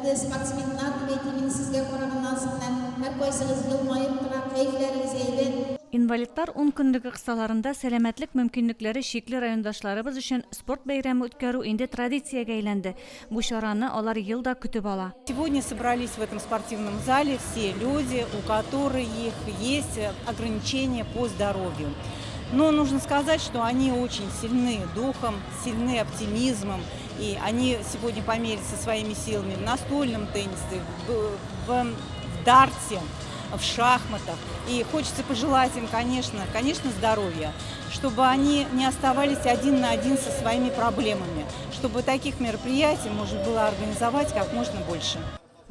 Hürmetli sportsmenlar, demek sizge koraганнан soň her koysanız yılmayıp tura keyifleriniz eýlen. Инвалидтар 10 күндәге кысаларында сәламәтлек мөмкинлекләре шикле райондашларыбыз өчен спорт бәйрәме үткәрү инде традициягә әйләнде. Бу чараны алар елда көтеп ала. Сегодня собрались в этом спортивном зале все люди, у которых есть ограничения по здоровью. Но нужно сказать, что они очень сильны духом, сильны оптимизмом, и они сегодня померятся своими силами в настольном теннисе, в дарте, в шахматах. И хочется пожелать им, конечно, здоровья, чтобы они не оставались один на один со своими проблемами, чтобы таких мероприятий можно было организовать как можно больше.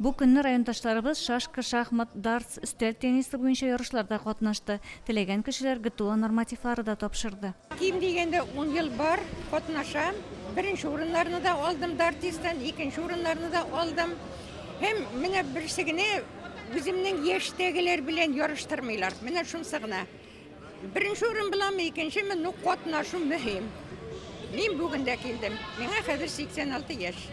Бу көнне райондашларыбыз шашка, шахмат, дартс, өстәл теннисы буенча ярышларда катнашты. Теләгән кешеләр ГТО нормативлары да тапшырды. Ким дигәндә 10 ел бар, катнашам. Беренче урыннарны да алдым дартистан, икенче урыннарны да алдым. Һәм менә берсе генә үземнең яшьтәгеләр белән ярыштырмыйлар. Менә шунысы гына. Беренче урын буламы, икенчеме, ну катнашу мөһим. Мин бүген дә килдем. Миңа хәзер 86 яшь.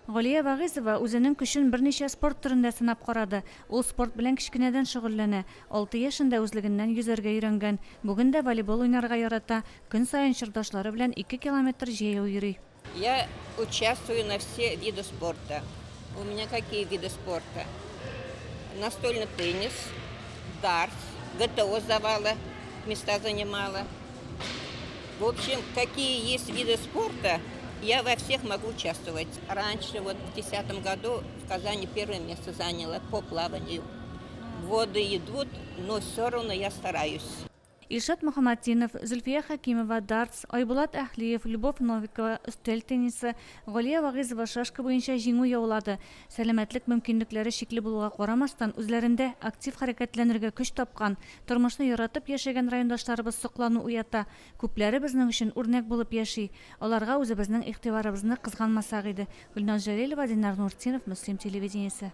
Галия Вагызова үзенең көчен берничә спорт төрендә сынап карады. Ул спорт белән кичкенәдән шөгыльләнә. 6 яшында үзлегеннән йөзәргә өйрәнгән. Бүген дә волейбол уйнарга ярата. Көн саен чырдашлары белән 2 километр җәяү йөри. Я участвую на все виды спорта. У меня какие виды спорта? Настольный теннис, дартс, ГТО сдавала, места занимала. В общем, какие есть виды спорта, я во всех могу участвовать. Раньше, вот в 2010 году в Казани первое место заняла по плаванию. Воды идут, но все равно я стараюсь. Илшат Мухаммаддинов, Зульфия Хакимова, дартс, Айбулат Әхлиев, Любовь Новикова, өстәл теннисы, Галия Вагызова шашка буенча җиңү яулады. Сәламәтлек мөмкинлекләре шикле булуга карамастан, үзләрендә актив хәрәкәтләнергә көч тапкан, тормышны яратып яшәгән райондашларыбыз соклану уята. Күпләре безнең өчен үрнәк булып яши. Аларга үзебезнең игътибарыбызны кызганмасак иде. Гөлназ Җәлилова, Динар Нуртдинов, Мөслим телевидениесе.